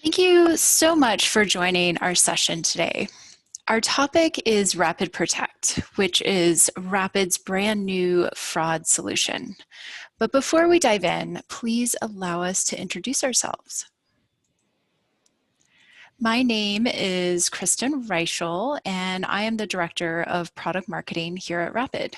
Thank you so much for joining our session today. Our topic is Rapyd Protect, which is Rapyd's brand new fraud solution. But before we dive in, please allow us to introduce ourselves. My name is Kristin Reischel, and I am the Director of Product Marketing here at Rapyd.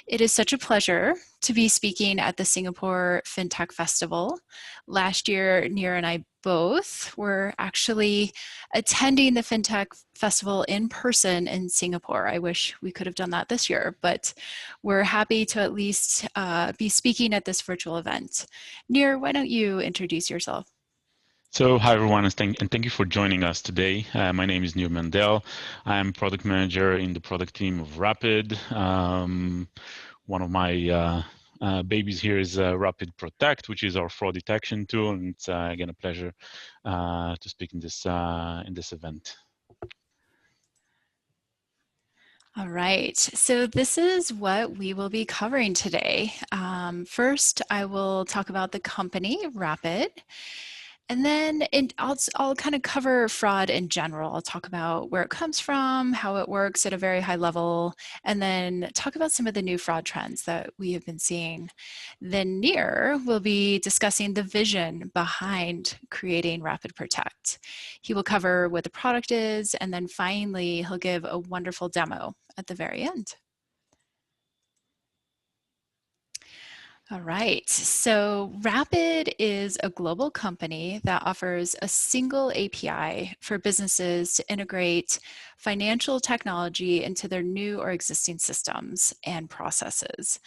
It is such a pleasure to be speaking at the Singapore Fintech Festival. Last year, Nir and I both were actually attending the Fintech Festival in person in Singapore. I wish we could have done that this year, but we're happy to at least be speaking at this virtual event. Nir, why don't you introduce yourself? So hi everyone, and thank you for joining us today. My name is Mandel. I'm product manager in the product team of Rapyd. One of my babies here is Rapyd Protect, which is our fraud detection tool, and it's again a pleasure to speak in this event. All right, so this is what we will be covering today. First, I will talk about the company, Rapyd. And then I'll kind of cover fraud in general. I'll talk about where it comes from, how it works at a very high level, and then talk about some of the new fraud trends that we have been seeing. Then Nir will be discussing the vision behind creating Rapyd Protect. He will cover what the product is, and then finally he'll give a wonderful demo at the very end. All right, so Rapyd is a global company that offers a single API for businesses to integrate financial technology into their new or existing systems and processes.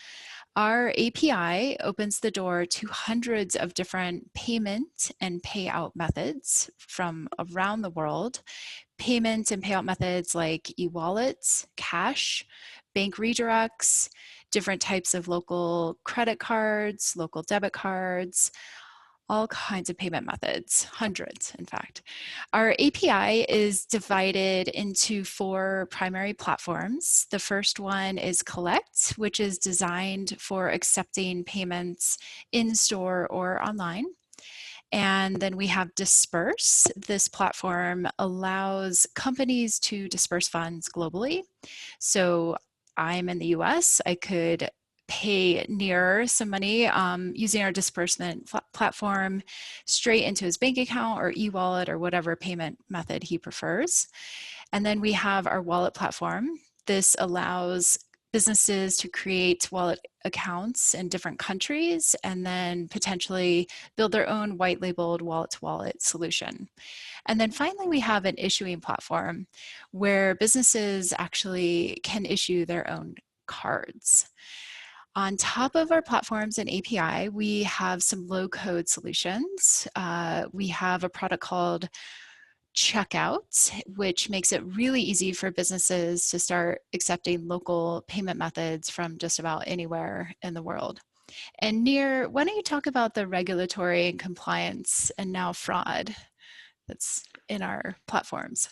Our API opens the door to hundreds of different payment and payout methods from around the world. Payment and payout methods like e-wallets, cash, bank redirects, different types of local credit cards, local debit cards, all kinds of payment methods, hundreds in fact. Our API is divided into 4 primary platforms. The first one is Collect, which is designed for accepting payments in store or online. And then we have Disperse. This platform allows companies to disperse funds globally. So I'm in the US, I could pay Nir some money using our disbursement platform straight into his bank account or e-wallet or whatever payment method he prefers. And then we have our wallet platform. This allows businesses to create wallet accounts in different countries and then potentially build their own white labeled wallet-to-wallet solution. And then finally, we have an issuing platform where businesses actually can issue their own cards. On top of our platforms and API, we have some low-code solutions. We have a product called Checkout, which makes it really easy for businesses to start accepting local payment methods from just about anywhere in the world. And Nir, why don't you talk about the regulatory and compliance and now fraud that's in our platforms?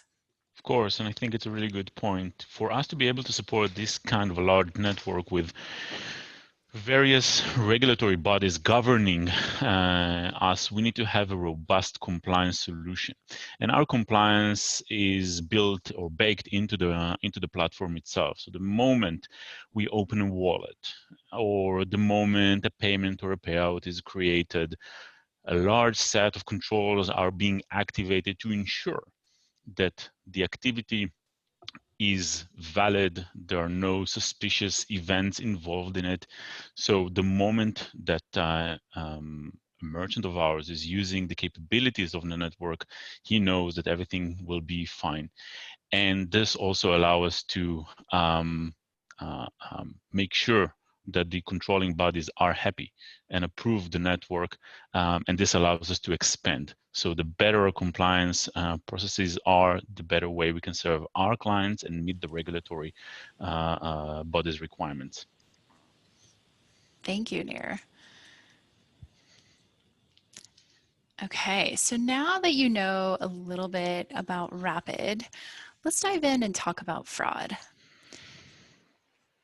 Of course, and I think it's a really good point. For us to be able to support this kind of a large network with various regulatory bodies governing us, we need to have a robust compliance solution. And our compliance is built or baked into the platform itself. So the moment we open a wallet or the moment a payment or a payout is created, a large set of controls are being activated to ensure that the activity is valid, there are no suspicious events involved in it. So the moment that a merchant of ours is using the capabilities of the network, he knows that everything will be fine. And this also allows us to make sure that the controlling bodies are happy and approve the network, and this allows us to expand. So the better our compliance processes are, the better way we can serve our clients and meet the regulatory bodies' requirements. Thank you, Nir. Okay, so now that you know a little bit about Rapyd, let's dive in and talk about fraud.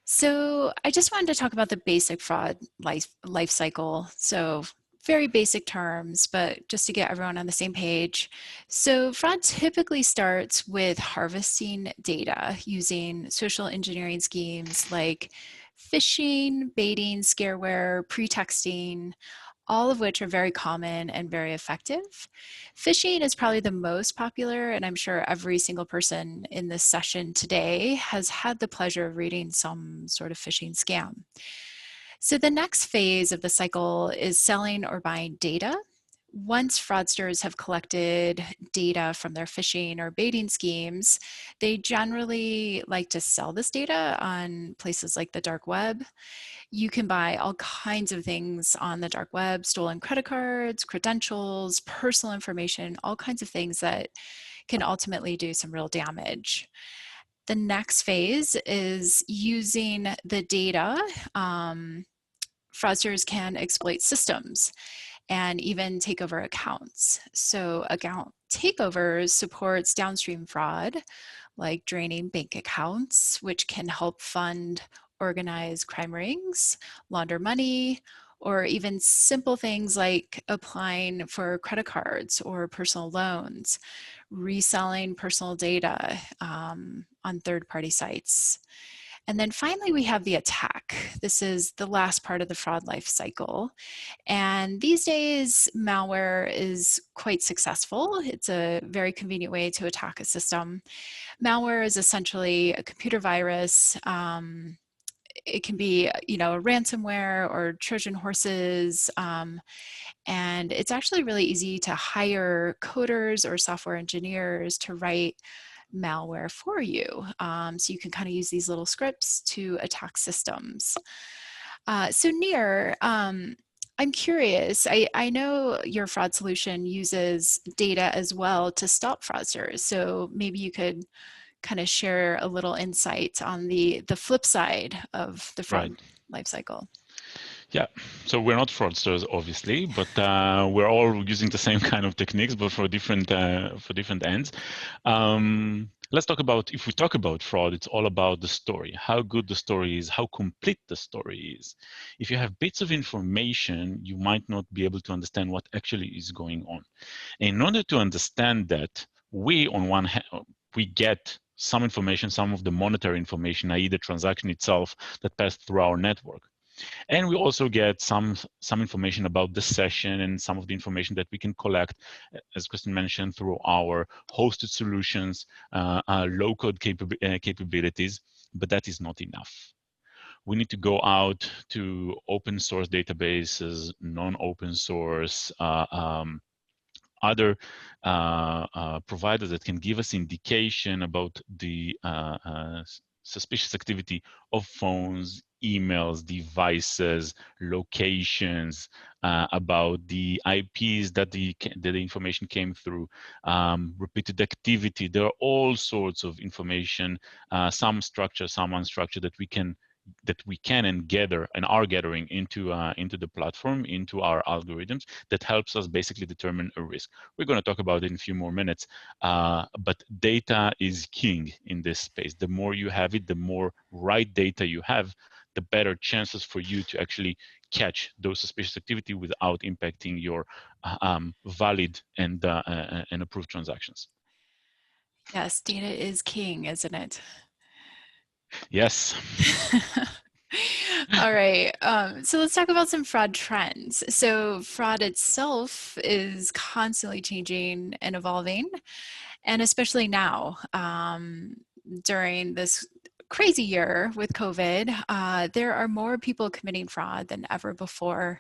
So I just wanted to talk about the basic fraud life cycle. So very basic terms, but just to get everyone on the same page. So fraud typically starts with harvesting data using social engineering schemes like phishing, baiting, scareware, pretexting, all of which are very common and very effective. Phishing is probably the most popular, and I'm sure every single person in this session today has had the pleasure of reading some sort of phishing scam. So the next phase of the cycle is selling or buying data. Once fraudsters have collected data from their phishing or baiting schemes, they generally like to sell this data on places like the dark web. You can buy all kinds of things on the dark web, stolen credit cards, credentials, personal information, all kinds of things that can ultimately do some real damage. The next phase is using the data. Fraudsters can exploit systems and even take over accounts. So account takeovers supports downstream fraud, like draining bank accounts, which can help fund organized crime rings, launder money, or even simple things like applying for credit cards or personal loans, reselling personal data on third-party sites. And then finally, we have the attack. This is the last part of the fraud life cycle. And these days, malware is quite successful. It's a very convenient way to attack a system. Malware is essentially a computer virus. It can be, a ransomware or Trojan horses. And it's actually really easy to hire coders or software engineers to write malware for you. So you can kind of use these little scripts to attack systems. So Nir, I'm curious, I know your fraud solution uses data as well to stop fraudsters. So maybe you could kind of share a little insight on the flip side of the fraud Right. lifecycle. Yeah, so we're not fraudsters, obviously, but we're all using the same kind of techniques, but for different ends. Let's talk about, if we talk about fraud, it's all about the story, how good the story is, how complete the story is. If you have bits of information, you might not be able to understand what actually is going on. And in order to understand that, we on one hand, we get some information, some of the monetary information, i.e. the transaction itself that passed through our network. And we also get some information about the session and some of the information that we can collect, as Kristin mentioned, through our hosted solutions, low-code capabilities, but that is not enough. We need to go out to open source databases, non-open source, other providers that can give us indication about the suspicious activity of phones, emails, devices, locations, about the IPs that the information came through, repeated activity. There are all sorts of information, some structured, some unstructured, that we can and gather and are gathering into the platform, into our algorithms, that helps us basically determine a risk. We're going to talk about it in a few more minutes, but data is king in this space. The more you have it, the more right data you have, the better chances for you to actually catch those suspicious activity without impacting your valid and approved transactions. Yes, data is king, isn't it? Yes. All right, so let's talk about some fraud trends. So fraud itself is constantly changing and evolving, and especially now, during this crazy year with COVID, there are more people committing fraud than ever before.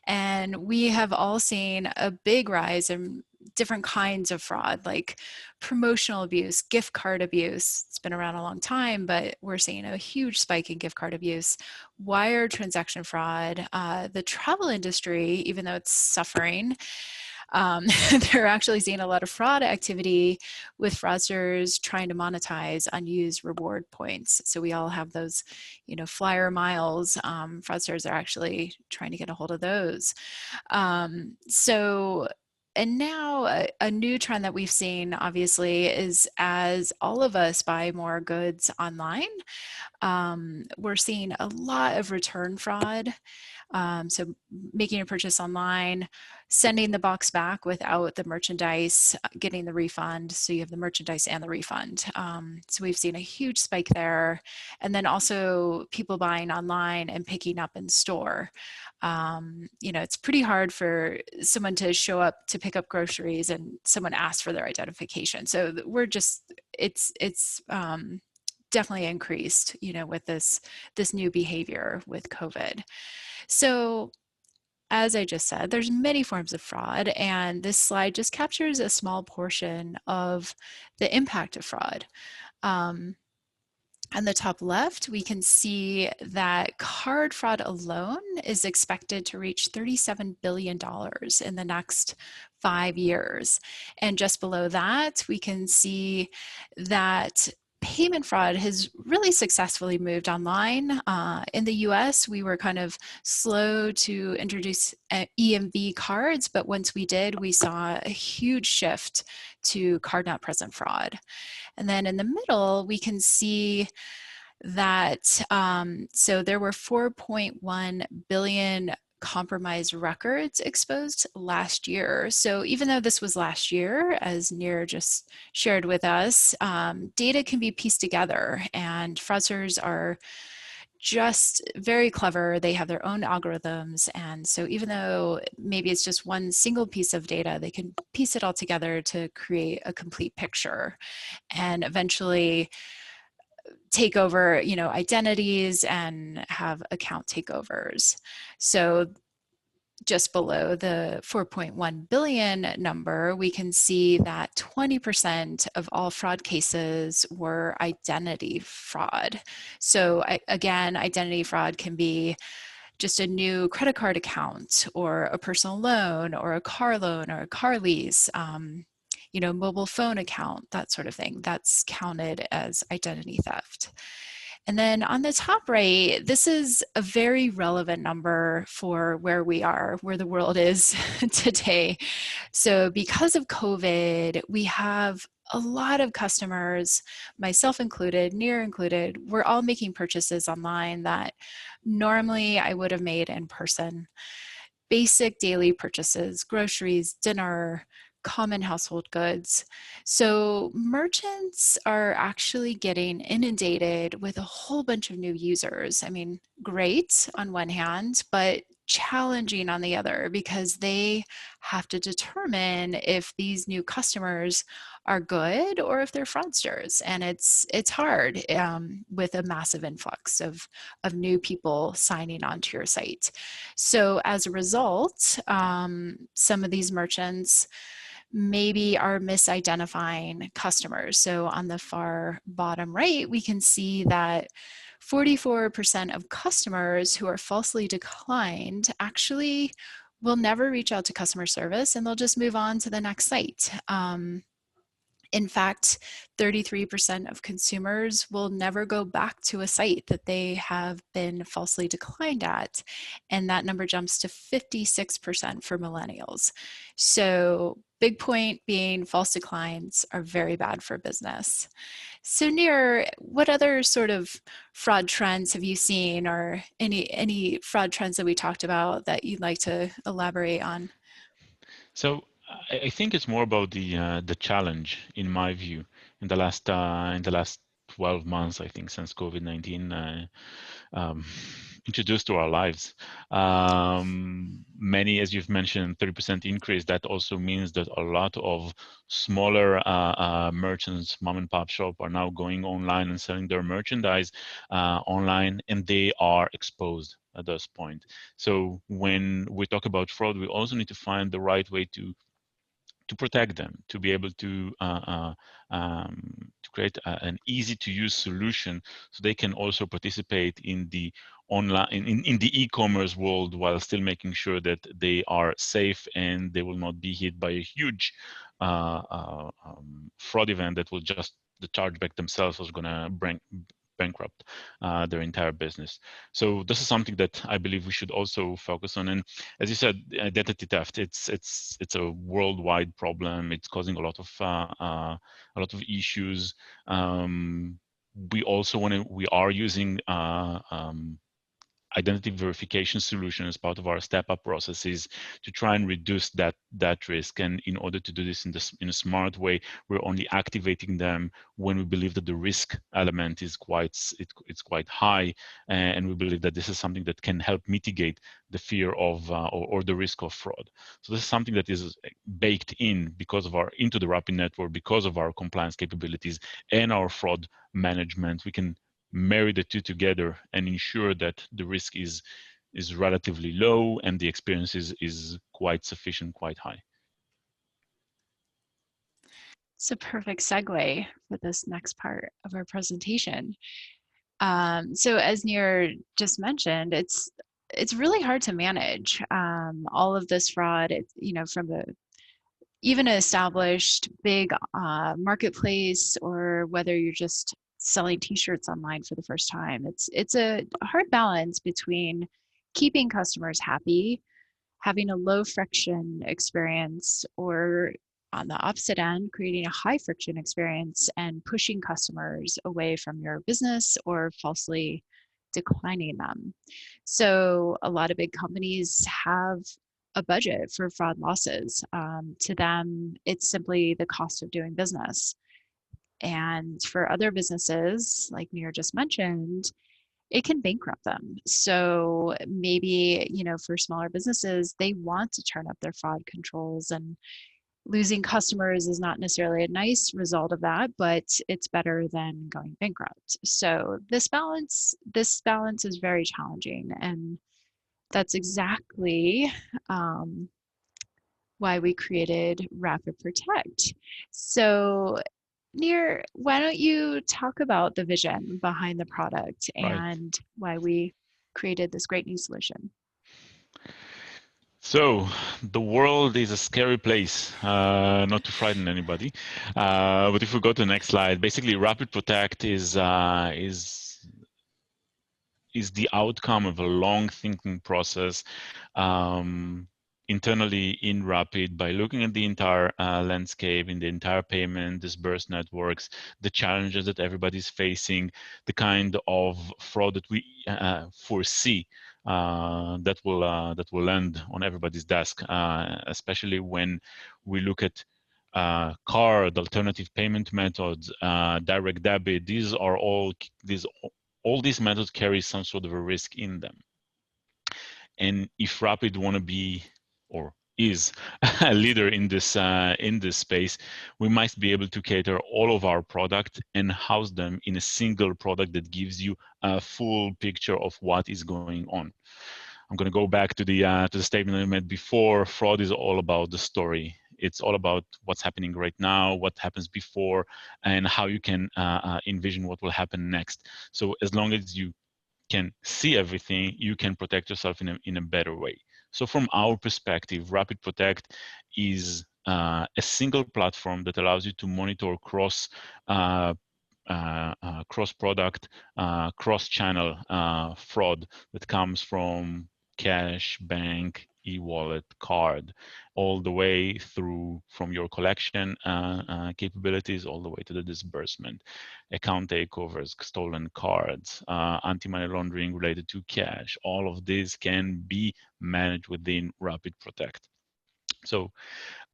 And we have all seen a big rise in different kinds of fraud, like promotional abuse, gift card abuse. It's been around a long time, but we're seeing a huge spike in gift card abuse, wire transaction fraud. The travel industry, even though it's suffering, they're actually seeing a lot of fraud activity with fraudsters trying to monetize unused reward points. So we all have those, flyer miles. Fraudsters are actually trying to get a hold of those. So And now a new trend that we've seen, obviously, is as all of us buy more goods online, we're seeing a lot of return fraud. So making a purchase online, sending the box back without the merchandise, getting the refund. So you have the merchandise and the refund. So we've seen a huge spike there. And then also people buying online and picking up in store. It's pretty hard for someone to show up to pick up groceries and someone asks for their identification. So it's definitely increased, with this new behavior with COVID. So as I just said, there's many forms of fraud, and this slide just captures a small portion of the impact of fraud. On the top left, we can see that card fraud alone is expected to reach $37 billion in the next 5 years. And just below that, we can see that payment fraud has really successfully moved online. In the US, we were kind of slow to introduce EMV cards, but once we did, we saw a huge shift to card not present fraud. And then in the middle, we can see that, so there were 4.1 billion compromised records exposed last year. So even though this was last year, as Nir just shared with us, data can be pieced together, and fraudsters are just very clever. They have their own algorithms. And so even though maybe it's just one single piece of data, they can piece it all together to create a complete picture and eventually take over, identities and have account takeovers. So just below the 4.1 billion number, we can see that 20% of all fraud cases were identity fraud. So again, identity fraud can be just a new credit card account or a personal loan or a car loan or a car lease, mobile phone account, that sort of thing. That's counted as identity theft. And then on the top right, this is a very relevant number for where we are, where the world is today. So because of COVID, we have a lot of customers, myself included, Nir included, we're all making purchases online that normally I would have made in person. Basic daily purchases, groceries, dinner, common household goods. So merchants are actually getting inundated with a whole bunch of new users. I mean, great on one hand, but challenging on the other, because they have to determine if these new customers are good or if they're fraudsters. And it's hard with a massive influx of new people signing onto your site. So as a result, some of these merchants maybe are misidentifying customers. So on the far bottom right, we can see that 44% of customers who are falsely declined actually will never reach out to customer service, and they'll just move on to the next site. In fact, 33% of consumers will never go back to a site that they have been falsely declined at. And that number jumps to 56% for millennials. So big point being false declines are very bad for business. So Nir, what other sort of fraud trends have you seen, or any fraud trends that we talked about that you'd like to elaborate on? So I think it's more about the challenge, in my view, in the last 12 months. I think since COVID-19 um, introduced to our lives, many, as you've mentioned, 30% increase. That also means that a lot of smaller merchants, mom and pop shop, are now going online and selling their merchandise online, and they are exposed at this point. So when we talk about fraud, we also need to find the right way to protect them, to be able to create an easy to use solution so they can also participate in the online, in the e-commerce world, while still making sure that they are safe and they will not be hit by a huge fraud event that will just, the chargeback themselves was going to bankrupt their entire business. So this is something that I believe we should also focus on. And as you said, identity theft, it's a worldwide problem. It's causing a lot of issues. We also we are using identity verification solution as part of our step-up processes to try and reduce that risk. And in order to do this in a smart way, we're only activating them when we believe that the risk element is it's quite high, and we believe that this is something that can help mitigate the fear of or the risk of fraud. So this is something that is baked in because of into the Rapyd network, because of our compliance capabilities and our fraud management. We can marry the two together and ensure that the risk is relatively low and the experience is quite sufficient, quite high. It's a perfect segue for this next part of our presentation. So as Nir just mentioned, it's really hard to manage all of this fraud. From even an established big marketplace, or whether you're just selling T-shirts online for the first time. It's a hard balance between keeping customers happy, having a low friction experience, or on the opposite end, creating a high friction experience and pushing customers away from your business or falsely declining them. So a lot of big companies have a budget for fraud losses. To them, it's simply the cost of doing business. And for other businesses, like Nir just mentioned, it can bankrupt them. So maybe, for smaller businesses, they want to turn up their fraud controls, and losing customers is not necessarily a nice result of that, but it's better than going bankrupt. So this balance is very challenging, and that's exactly why we created Rapyd Protect. So Nir, why don't you talk about the vision behind the product Right. and why we created this great new solution? So the world is a scary place, not to frighten anybody. But if we go to the next slide, basically Rapyd Protect is the outcome of a long thinking process internally in Rapyd by looking at the entire landscape, in the entire payment, disbursed networks, the challenges that everybody's facing, the kind of fraud that we foresee that will land on everybody's desk, especially when we look at card, alternative payment methods, direct debit. These are all these methods carry some sort of a risk in them. And if Rapyd want to be or is a leader in this space, we must be able to cater all of our product and house them in a single product that gives you a full picture of what is going on. I'm going to go back to the statement I made before. Fraud is all about the story. It's all about what's happening right now, what happens before, and how you can envision what will happen next. So as long as you can see everything, you can protect yourself in a better way. So from our perspective, Rapyd Protect is a single platform that allows you to monitor cross-product, cross-channel fraud that comes from cash, bank, e-wallet, card, all the way through from your collection capabilities all the way to the disbursement, account takeovers, stolen cards, anti-money laundering related to cash. All of these can be managed within Rapyd Protect. So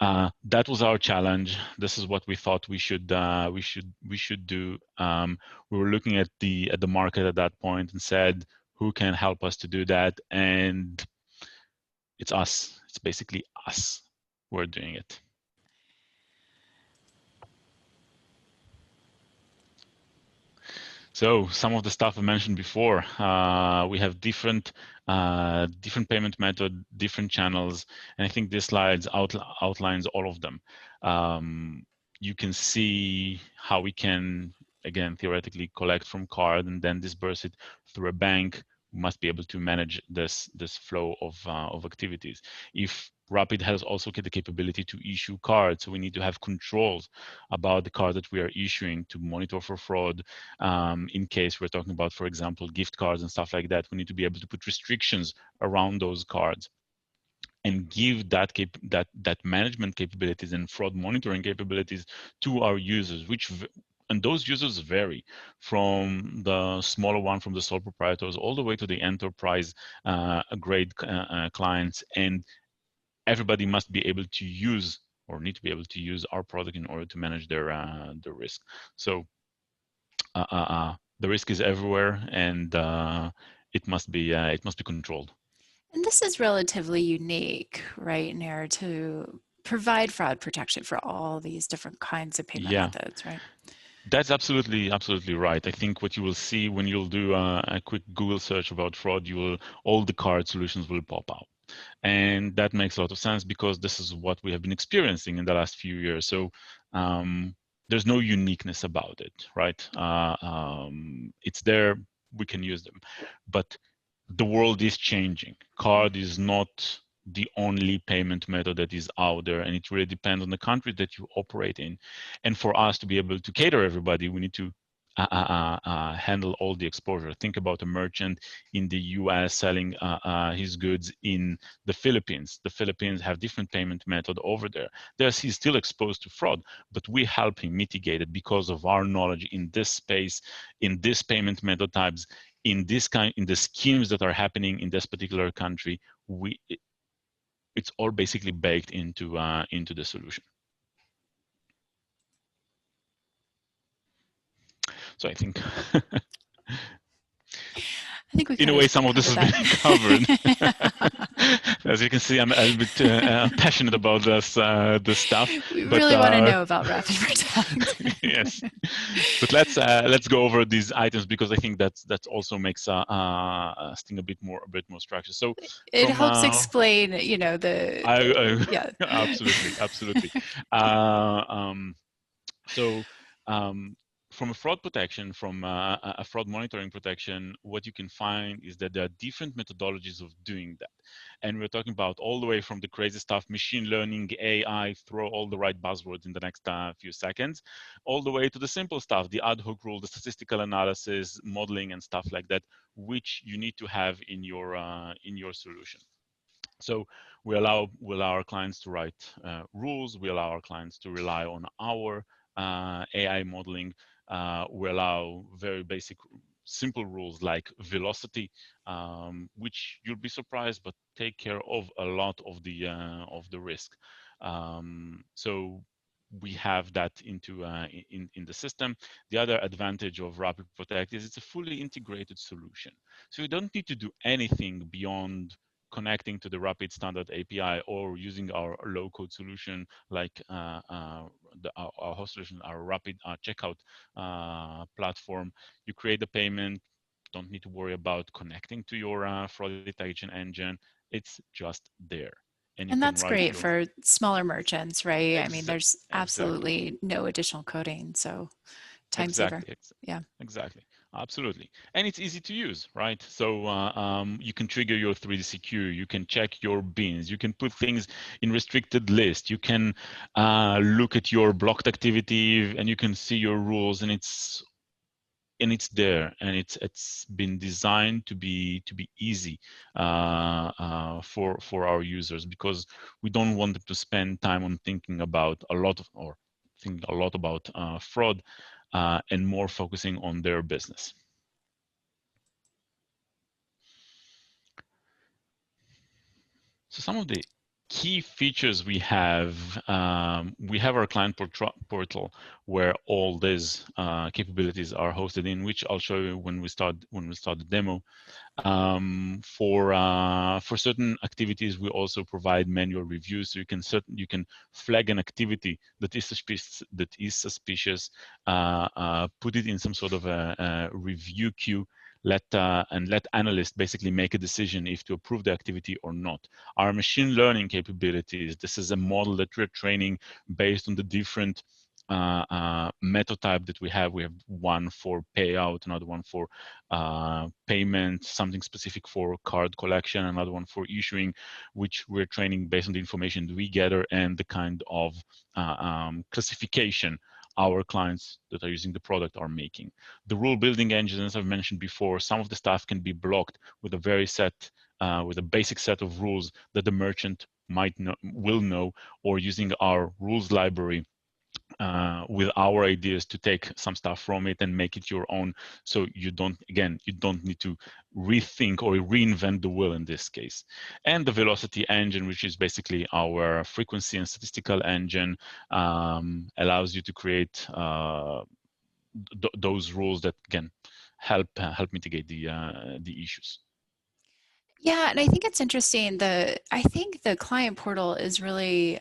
that was our challenge. This is what we thought we should do. We were looking at the market at that point and said, who can help us to do that? And it's us. It's basically us who are doing it. So some of the stuff I mentioned before, we have different payment method, different channels, and I think this slide outlines all of them. You can see how we can, again, theoretically collect from card and then disperse it through a bank. We must be able to manage this flow of activities. If Rapyd has also the capability to issue cards, so we need to have controls about the card that we are issuing to monitor for fraud. In case we're talking about, for example, gift cards and stuff like that, we need to be able to put restrictions around those cards and give that management capabilities and fraud monitoring capabilities to our users, and those users vary from the smaller one, from the sole proprietors, all the way to the enterprise grade clients. And everybody must be able to use or need to be able to use our product in order to manage their risk. So the risk is everywhere, and it must be controlled. And this is relatively unique, right, Nair, to provide fraud protection for all these different kinds of payment methods, right? That's absolutely right. I think what you will see when you'll do a quick Google search about fraud, all the card solutions will pop out. And that makes a lot of sense because this is what we have been experiencing in the last few years. So there's no uniqueness about it, right? It's there, we can use them. But the world is changing. Card is not the only payment method that is out there, and it really depends on the country that you operate in. And for us to be able to cater everybody, we need to handle all the exposure. Think about a merchant in the US selling his goods in the Philippines. The Philippines have different payment method over there. He's still exposed to fraud, but we help him mitigate it because of our knowledge in this space, in this payment method types, in the schemes that are happening in this particular country. It's all basically baked into the solution. So I think in a way, some of this has been covered. As you can see, I'm a bit passionate about this stuff. We really want to know about Rapyd Protect. Yes, but let's go over these items because I think that also makes Sting a bit more structured. So it helps explain, yeah. Absolutely. From a fraud protection, from a fraud monitoring protection, what you can find is that there are different methodologies of doing that. And we're talking about all the way from the crazy stuff, machine learning, AI, throw all the right buzzwords in the next few seconds, all the way to the simple stuff, the ad hoc rule, the statistical analysis, modeling, and stuff like that, which you need to have in your solution. So we allow our clients to write rules. We allow our clients to rely on our AI modeling. We allow very basic, simple rules like velocity, which you'll be surprised, but take care of a lot of the risk. So we have that into in the system. The other advantage of Rapyd Protect is it's a fully integrated solution. So you don't need to do anything beyond connecting to the Rapyd standard API or using our low-code solution like our host solution, our Rapyd checkout platform. You create the payment, don't need to worry about connecting to your fraud detection engine. It's just there. And that's great for smaller merchants, right? I mean, there's absolutely no additional coding, so time saver. Yeah. Exactly. Absolutely. And it's easy to use, right? So you can trigger your 3D secure, you can check your bins, you can put things in restricted list, you can look at your blocked activity and you can see your rules, and it's there, and it's been designed to be easy for our users, because we don't want them to spend time on thinking about a lot about fraud, and more focusing on their business. So some of the key features we have our client portal where all these capabilities are hosted in, which I'll show you when we start the demo. For certain activities, we also provide manual reviews, so you can flag an activity that is suspicious, put it in some sort of a review queue, let analysts basically make a decision if to approve the activity or not. Our machine learning capabilities, this is a model that we're training based on the different method type that we have. We have one for payout, another one for payment, something specific for card collection, another one for issuing, which we're training based on the information that we gather and the kind of classification our clients that are using the product are making. The rule building engine, as I've mentioned before, some of the stuff can be blocked with a very with a basic set of rules that the merchant will know, or using our rules library with our ideas to take some stuff from it and make it your own. So you don't need to rethink or reinvent the wheel in this case. And the velocity engine, which is basically our frequency and statistical engine, allows you to create those rules that can help mitigate the issues. Yeah, and I think it's interesting. I think the client portal is really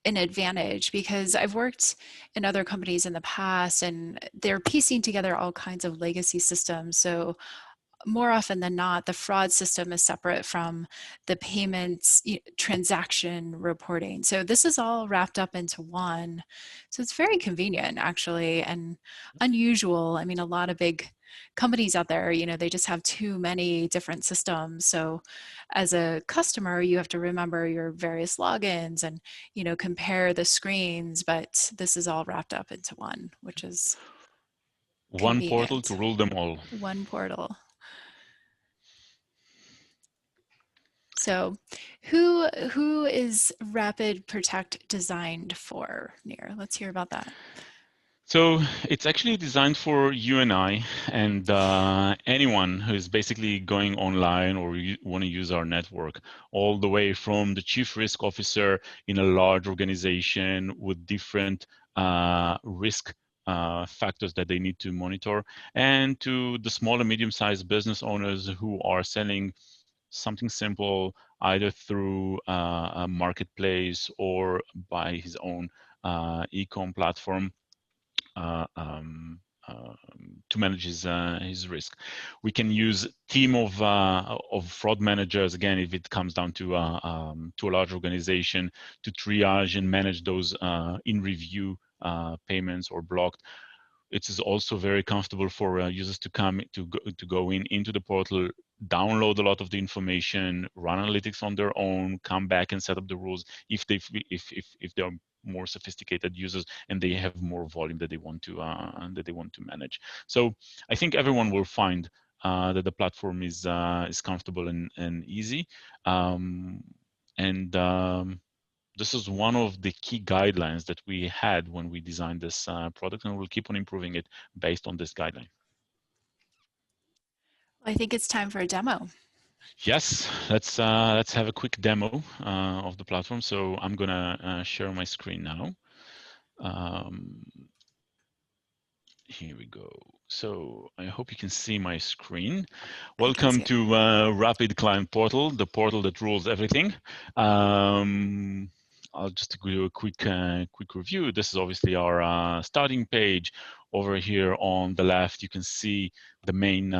an advantage because I've worked in other companies in the past and they're piecing together all kinds of legacy systems. So more often than not, the fraud system is separate from the payments transaction reporting. So this is all wrapped up into one. So it's very convenient, actually, and unusual. I mean, a lot of big companies out there, they just have too many different systems. So as a customer, you have to remember your various logins and, compare the screens, but this is all wrapped up into one, which is One portal to convenient. rule them all. One portal. So who is Rapyd Protect designed for, Nir? Let's hear about that. So it's actually designed for you and I, and anyone who is basically going online or want to use our network, all the way from the chief risk officer in a large organization with different risk factors that they need to monitor, and to the small and medium-sized business owners who are selling something simple, either through a marketplace or by his own e-com platform. Uh, um, to manage his risk. We can use team of fraud managers, again, if it comes down to a large organization, to triage and manage those in review payments or blocked. It is also very comfortable for users to go into the portal, download a lot of the information, run analytics on their own, come back and set up the rules if they're more sophisticated users and they have more volume that they want to manage. So I think everyone will find that the platform is comfortable and easy. This is one of the key guidelines that we had when we designed this product, and we'll keep on improving it based on this guideline. I think it's time for a demo. Yes, let's have a quick demo of the platform. So I'm gonna share my screen now. Here we go. So I hope you can see my screen. Welcome to Rapyd Client Portal, the portal that rules everything. I'll just give you a quick review. This is obviously our starting page. Over here on the left, you can see the main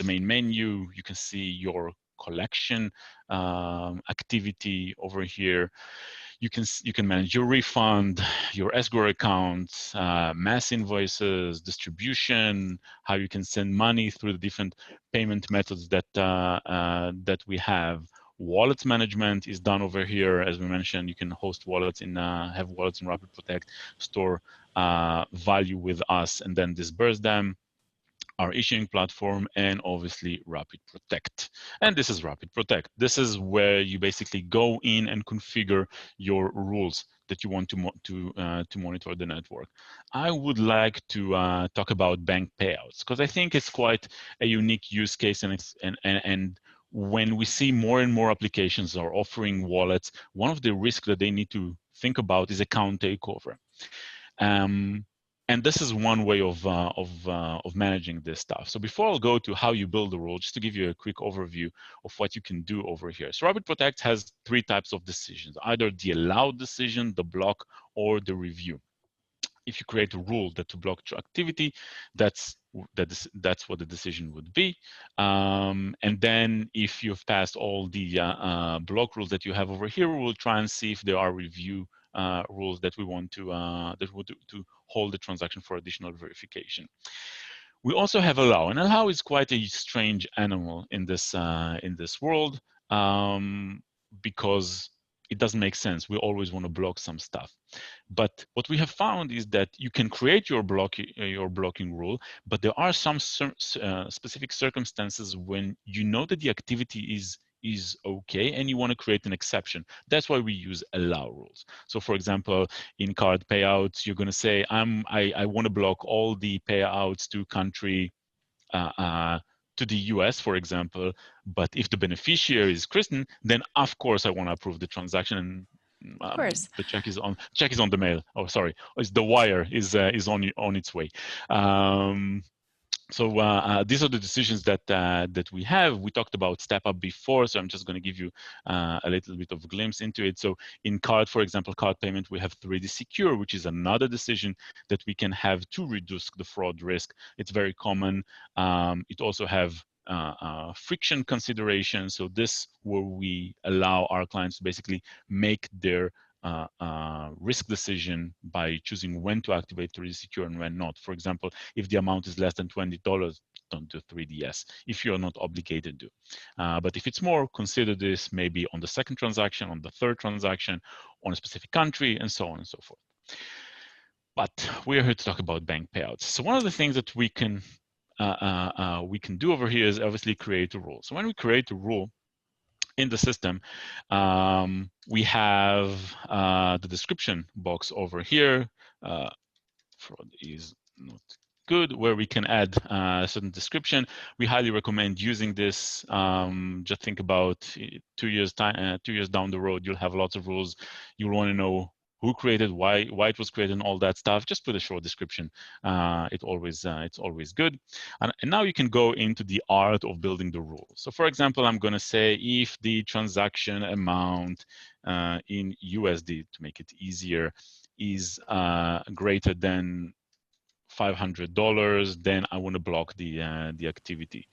menu. You can see your collection activity over here. You can manage your refund, your escrow accounts, mass invoices, distribution, how you can send money through the different payment methods that we have. Wallet management is done over here. As we mentioned, you can host wallets have wallets in Rapyd Protect, store value with us, and then disperse them. Our issuing platform, and obviously Rapyd Protect. And this is Rapyd Protect. This is where you basically go in and configure your rules that you want to monitor the network. I would like to talk about bank payouts because I think it's quite a unique use case, and when we see more and more applications are offering wallets, one of the risks that they need to think about is account takeover. And this is one way of managing this stuff. So before I'll go to how you build the rule, just to give you a quick overview of what you can do over here. So Rapyd Protect has three types of decisions: either the allowed decision, the block, or the review. If you create a rule that to block your activity, that's what the decision would be. And then if you've passed all the block rules that you have over here, we'll try and see if there are review rules that we want to hold the transaction for additional verification. We also have allow, and allow is quite a strange animal in this world, because it doesn't make sense. We always want to block some stuff. But what we have found is that you can create your blocking rule, but there are some specific circumstances when you know that the activity is okay and you want to create an exception. That's why we use allow rules. So for example, in card payouts, you're going to say, I want to block all the payouts to country to the US, for example, but if the beneficiary is Kristin, then of course I want to approve the transaction, and Of course. the check is on the mail. Oh, sorry, the wire is on its way. So these are the decisions that we have. We talked about step up before, so I'm just going to give you a little bit of a glimpse into it. So in card, for example, card payment, we have 3D Secure, which is another decision that we can have to reduce the fraud risk. It's very common. It also have friction consideration. So this where we allow our clients to basically make their risk decision by choosing when to activate 3D Secure and when not. For example, if the amount is less than $20, don't do 3DS if you're not obligated to. But if it's more, consider this maybe on the second transaction, on the third transaction, on a specific country, and so on and so forth. But we're here to talk about bank payouts. So one of the things that we can do over here is obviously create a rule. So when we create a rule in the system, we have the description box over here. Fraud is not good, where we can add a certain description. We highly recommend using this. Just think about 2 years time, 2 years down the road, you'll have lots of rules. You'll want to know who created, why it was created, and all that stuff. Just put a short description. It's always good. And now you can go into the art of building the rule. So for example, I'm going to say if the transaction amount in USD, to make it easier, is greater than $500, then I want to block the activity.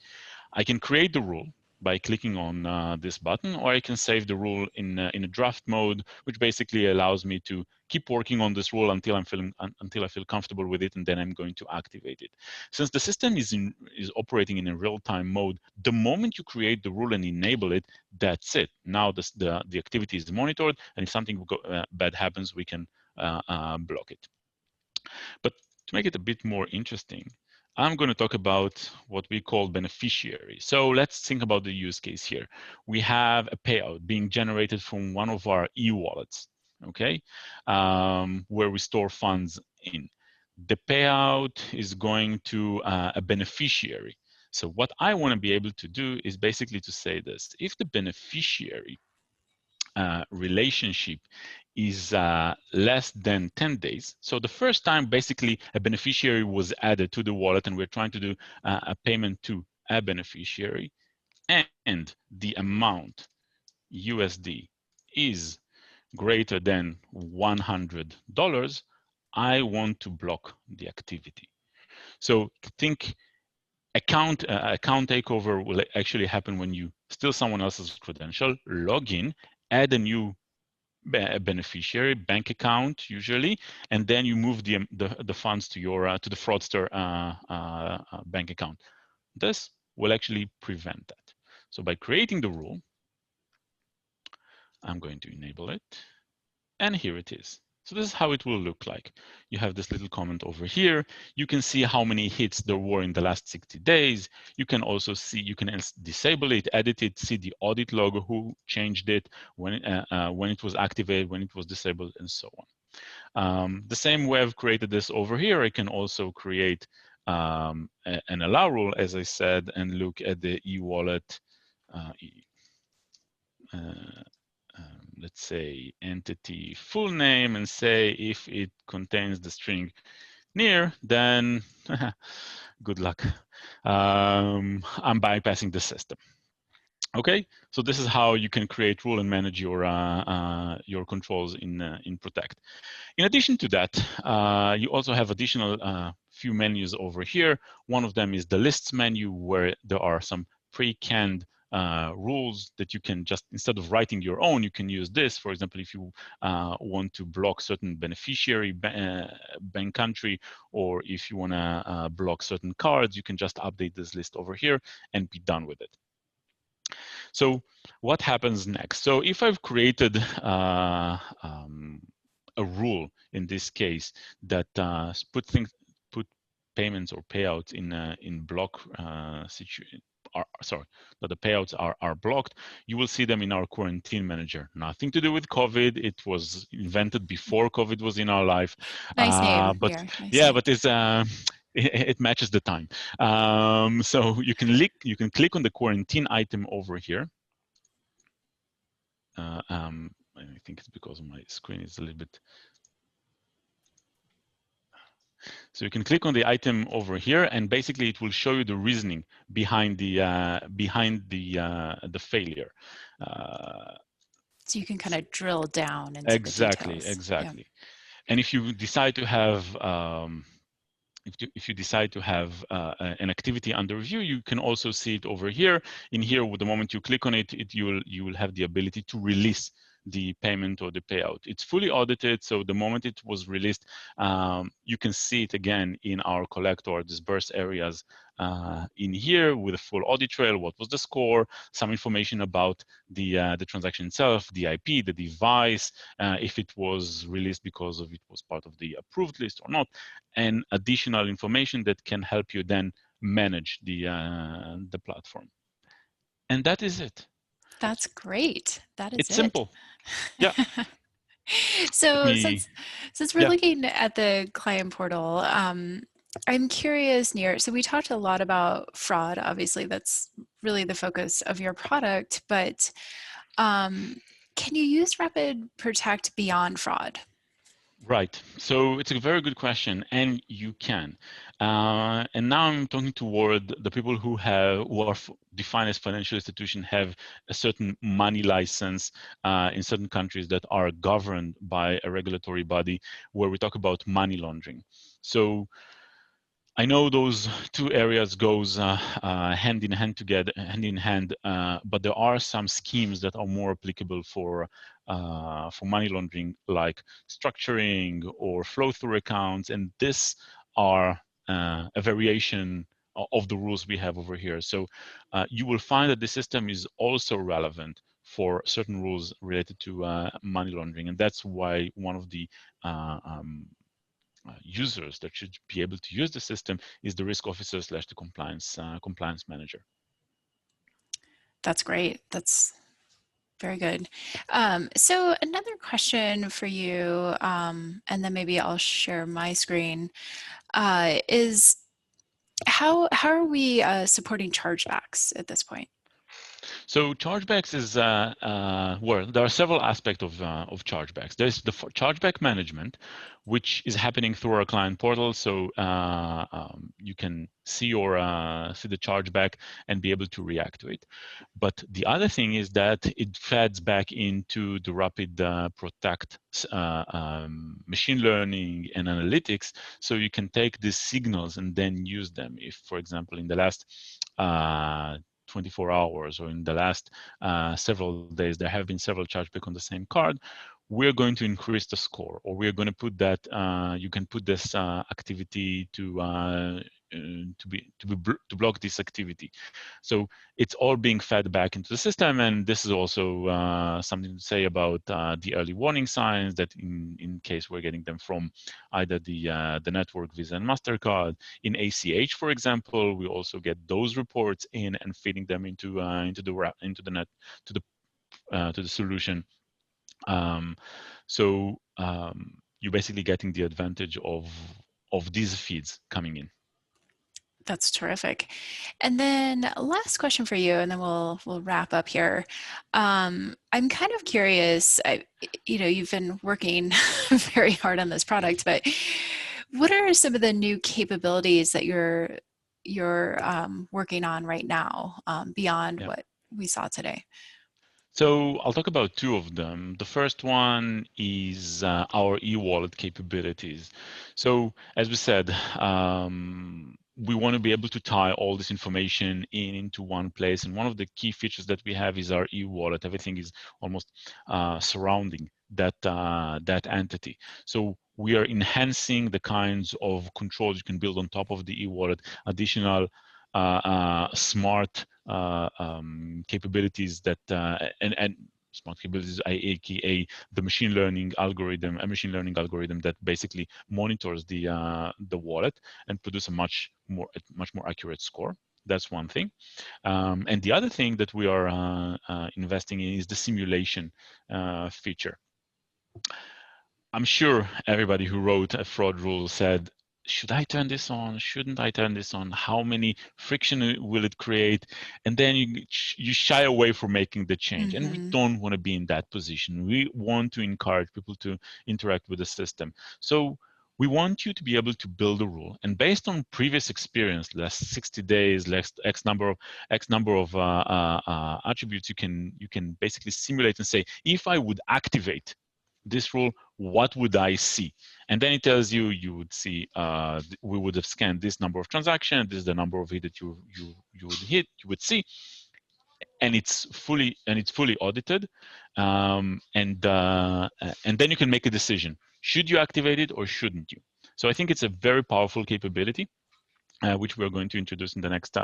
I can create the rule by clicking on this button, or I can save the rule in a draft mode, which basically allows me to keep working on this rule until I feel comfortable with it, and then I'm going to activate it. Since the system is operating in a real-time mode, the moment you create the rule and enable it, that's it. Now the activity is monitored, and if something bad happens, we can block it. But to make it a bit more interesting, I'm going to talk about what we call beneficiary. So let's think about the use case here. We have a payout being generated from one of our e-wallets, okay, where we store funds in. The payout is going to a beneficiary. So what I want to be able to do is basically to say this: if the beneficiary relationship is less than 10 days. So the first time basically a beneficiary was added to the wallet and we're trying to do a payment to a beneficiary, and the amount USD is greater than $100, I want to block the activity. So think account takeover will actually happen when you steal someone else's credential, log in, add a new beneficiary bank account usually, and then you move the funds to your to the fraudster bank account. This will actually prevent that. So by creating the rule, I'm going to enable it, and here it is. So this is how it will look like. You have this little comment over here. You can see how many hits there were in the last 60 days. You can also see, you can disable it, edit it, see the audit log, who changed it, when it was activated, when it was disabled, and so on. The same way I've created this over here, I can also create an allow rule, as I said, and look at the e-wallet. Let's say entity full name, and say if it contains the string near, then good luck. I'm bypassing the system. Okay, so this is how you can create rule and manage your controls in Protect. In addition to that, you also have additional few menus over here. One of them is the lists menu, where there are some pre-canned rules that you can just, instead of writing your own, you can use this. For example, if you want to block certain beneficiary bank country, or if you want to block certain cards, you can just update this list over here and be done with it. So what happens next? So if I've created a rule in this case that put payments or payouts in block situation. Sorry, that the payouts are blocked, you will see them in our quarantine manager. Nothing to do with COVID. It was invented before COVID was in our life. Nice name But here. Nice yeah, name. but it's it matches the time. So you can click on the quarantine item over here. I think it's because my screen is a little bit. So you can click on the item over here, and basically it will show you the reasoning behind the failure. So you can kind of drill down into the Exactly, details. exactly. Yeah. And if you decide to have if you decide to have an activity under review, you can also see it over here. In here, with the moment you click on it, you will have the ability to release the payment or the payout. It's fully audited, so the moment it was released, you can see it again in our collect or disperse areas in here with a full audit trail. What was the score? Some information about the transaction itself, the IP, the device, if it was released because of it was part of the approved list or not, and additional information that can help you then manage the platform. And that is it. That's great. That is It's it. simple. Yeah. So Me, since we're yeah. looking at the client portal, I'm curious, Nir. So we talked a lot about fraud. Obviously, that's really the focus of your product. But can you use Rapyd Protect beyond fraud? Right. So it's a very good question, and you can. And now I'm talking toward the people who are defined as financial institutions, have a certain money license in certain countries that are governed by a regulatory body, where we talk about money laundering. So I know those two areas goes hand in hand together, but there are some schemes that are more applicable for money laundering, like structuring or flow-through accounts, and this are a variation of the rules we have over here. So you will find that the system is also relevant for certain rules related to money laundering, and that's why one of the users that should be able to use the system is the risk officer / the compliance manager. That's great. That's very good. So another question for you, and then maybe I'll share my screen, is how are we supporting chargebacks at this point? So chargebacks is well, there are several aspects of chargebacks. There's the chargeback management, which is happening through our client portal. So you can see see the chargeback and be able to react to it. But the other thing is that it feeds back into the Rapyd Protect machine learning and analytics. So you can take these signals and then use them. If, for example, in the last 24 hours or in the last several days, there have been several chargebacks on the same card, we're going to increase the score, or we're going to put that, you can put this activity to block this activity. So it's all being fed back into the system, and this is also something to say about the early warning signs that in case we're getting them from either the network Visa and MasterCard. In ACH, for example, we also get those reports in and feeding them into the net to the solution. So you're basically getting the advantage of these feeds coming in. That's terrific. And then last question for you, and then we'll wrap up here. I'm kind of curious. You've been working very hard on this product, but what are some of the new capabilities that you're working on right now beyond Yeah. what we saw today? So I'll talk about two of them. The first one is our e-wallet capabilities. So as we said, we want to be able to tie all this information into one place. And one of the key features that we have is our e-wallet. Everything is almost surrounding that entity. So we are enhancing the kinds of controls you can build on top of the e-wallet, additional smart capabilities that and smart capabilities, aka the machine learning algorithm, a machine learning algorithm that basically monitors the wallet and produce a much more accurate score. That's one thing. And the other thing that we are investing in is the simulation feature. I'm sure everybody who wrote a fraud rule said, should I turn this on? Shouldn't I turn this on? How many friction will it create? And then you shy away from making the change. And we don't want to be in that position. We want to encourage people to interact with the system. So we want you to be able to build a rule. And based on previous experience, last 60 days, last X number of attributes, you can basically simulate and say, if I would activate this rule, what would I see? And then it tells you, you would see, we would have scanned this number of transactions, this is the number of hit that you would see, and it's fully audited, and then you can make a decision: should you activate it or shouldn't you? So I think it's a very powerful capability, which we're going to introduce in the next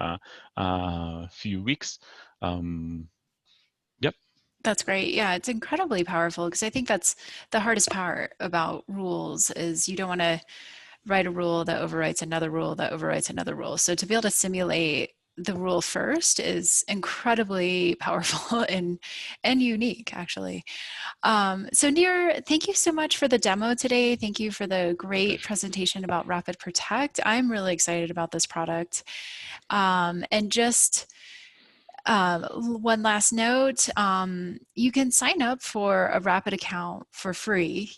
few weeks. Yep. That's great. Yeah, it's incredibly powerful because I think that's the hardest part about rules is you don't want to write a rule that overwrites another rule that overwrites another rule. So to be able to simulate the rule first is incredibly powerful and unique, actually. So Nir, thank you so much for the demo today. Thank you for the great presentation about Rapyd Protect. I'm really excited about this product. And just one last note, you can sign up for a Rapyd account for free.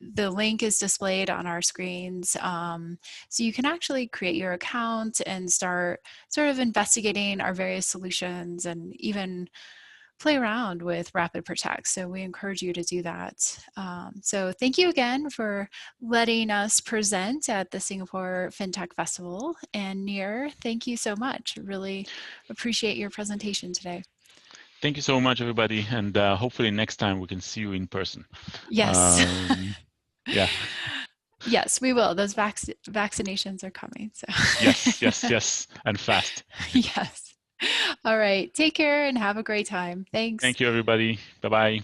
The link is displayed on our screens. So you can actually create your account and start sort of investigating our various solutions and even play around with Rapyd Protect. So we encourage you to do that. So thank you again for letting us present at the Singapore Fintech Festival. And Nir, thank you so much. Really appreciate your presentation today. Thank you so much, everybody. And hopefully next time we can see you in person. Yes. Yeah. Yes, we will. Those vaccinations are coming. So. Yes. And fast. Yes. All right. Take care and have a great time. Thanks. Thank you, everybody. Bye-bye.